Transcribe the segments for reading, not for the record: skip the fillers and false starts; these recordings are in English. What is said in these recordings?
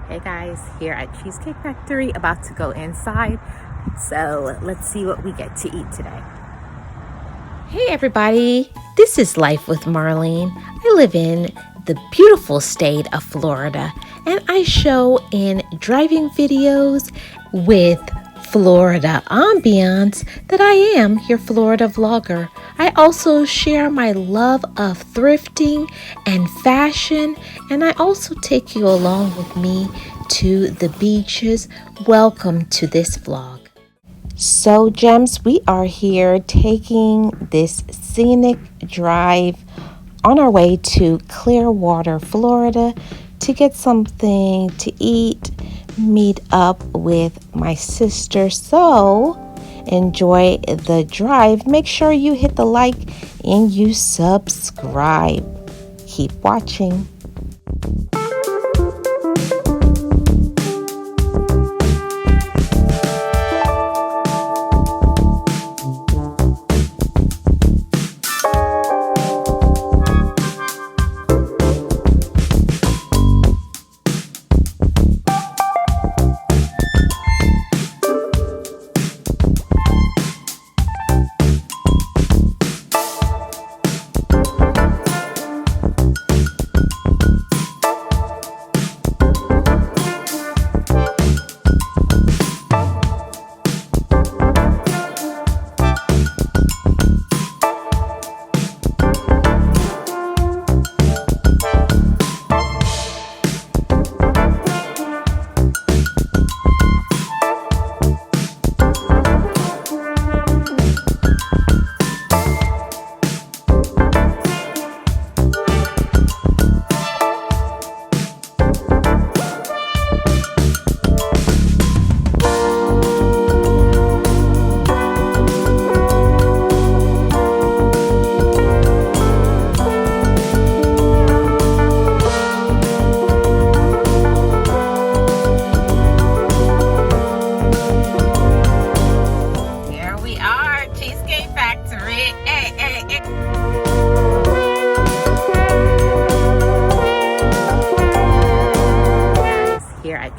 Hey guys, here at Cheesecake Factory, about to go inside. So let's see what we get to eat today. Hey everybody, this is Life with Marlene. I live in the beautiful state of Florida, and I show in driving videos with Florida ambiance that I am your Florida vlogger. I also share my love of thrifting and fashion, and I also take you along with me to the beaches. Welcome to this vlog. So gems, we are here taking this scenic drive on our way to Clearwater, Florida to get something to eat, meet up with my sister. So enjoy the drive. Make sure you hit the like and you subscribe. Keep watching.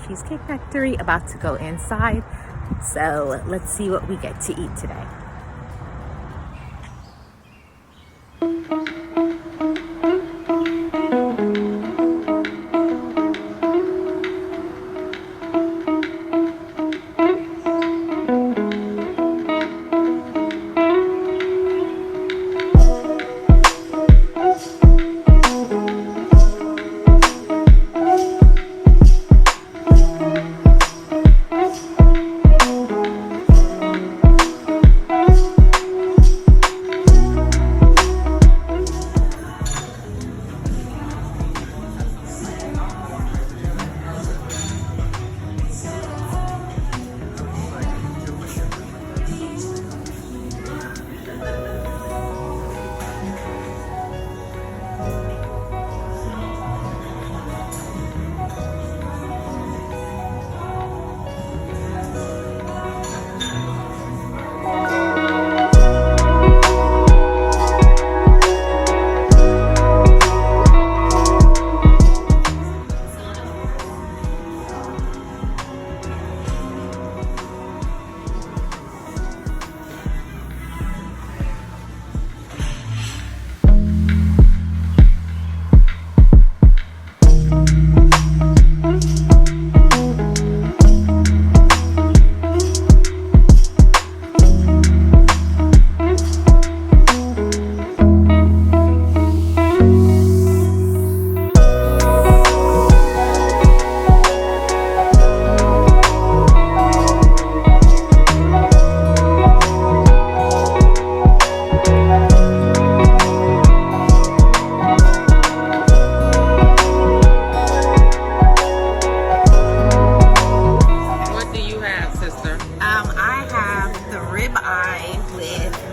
Cheesecake Factory, about to go inside. So let's see what we get to eat today.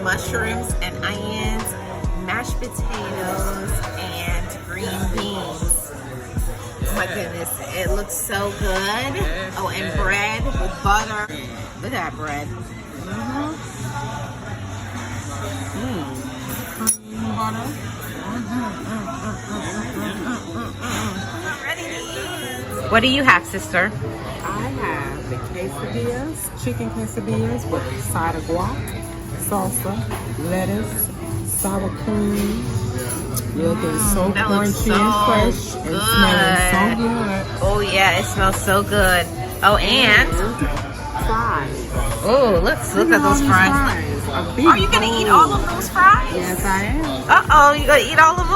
Mushrooms and onions, mashed potatoes, and green beans. Oh my goodness, it looks so good. Oh, and bread with butter. Look at that bread. Butter. Ready to eat. What do you have, sister? I have the quesadillas, chicken quesadillas with a side of guac, salsa, lettuce, sour cream. Looking so That looks crunchy so and fresh and smelling so good. Oh yeah, it smells so good. Oh, and Fries. oh, look at those fries. Are you gonna eat all of those fries? Yes, I am. Uh-oh, you gonna eat all of them?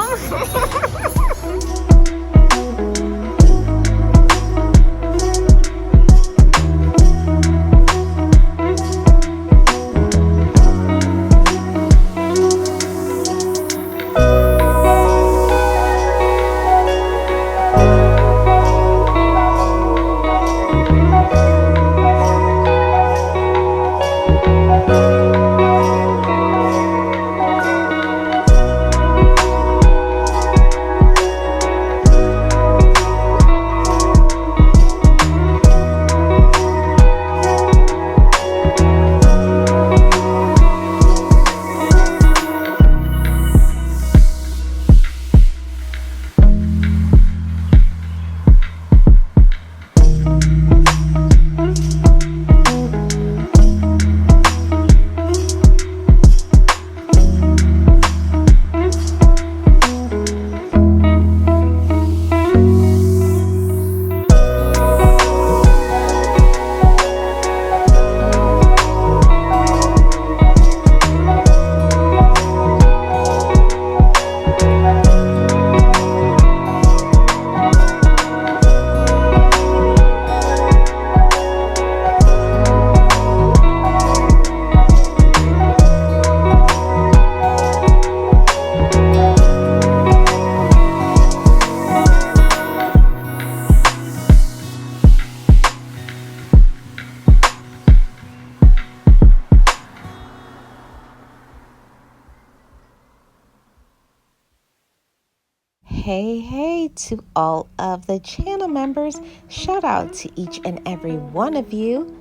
Hey to all of the channel members. Shout out to each and every one of you.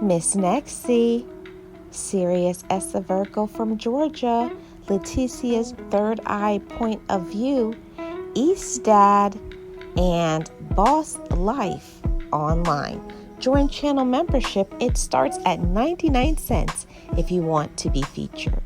Miss Nexie, Sirius S. Virgo from Georgia, Leticia's Third Eye Point of View, East Dad, and Boss Life Online. Join channel membership. It starts at 99 cents if you want to be featured.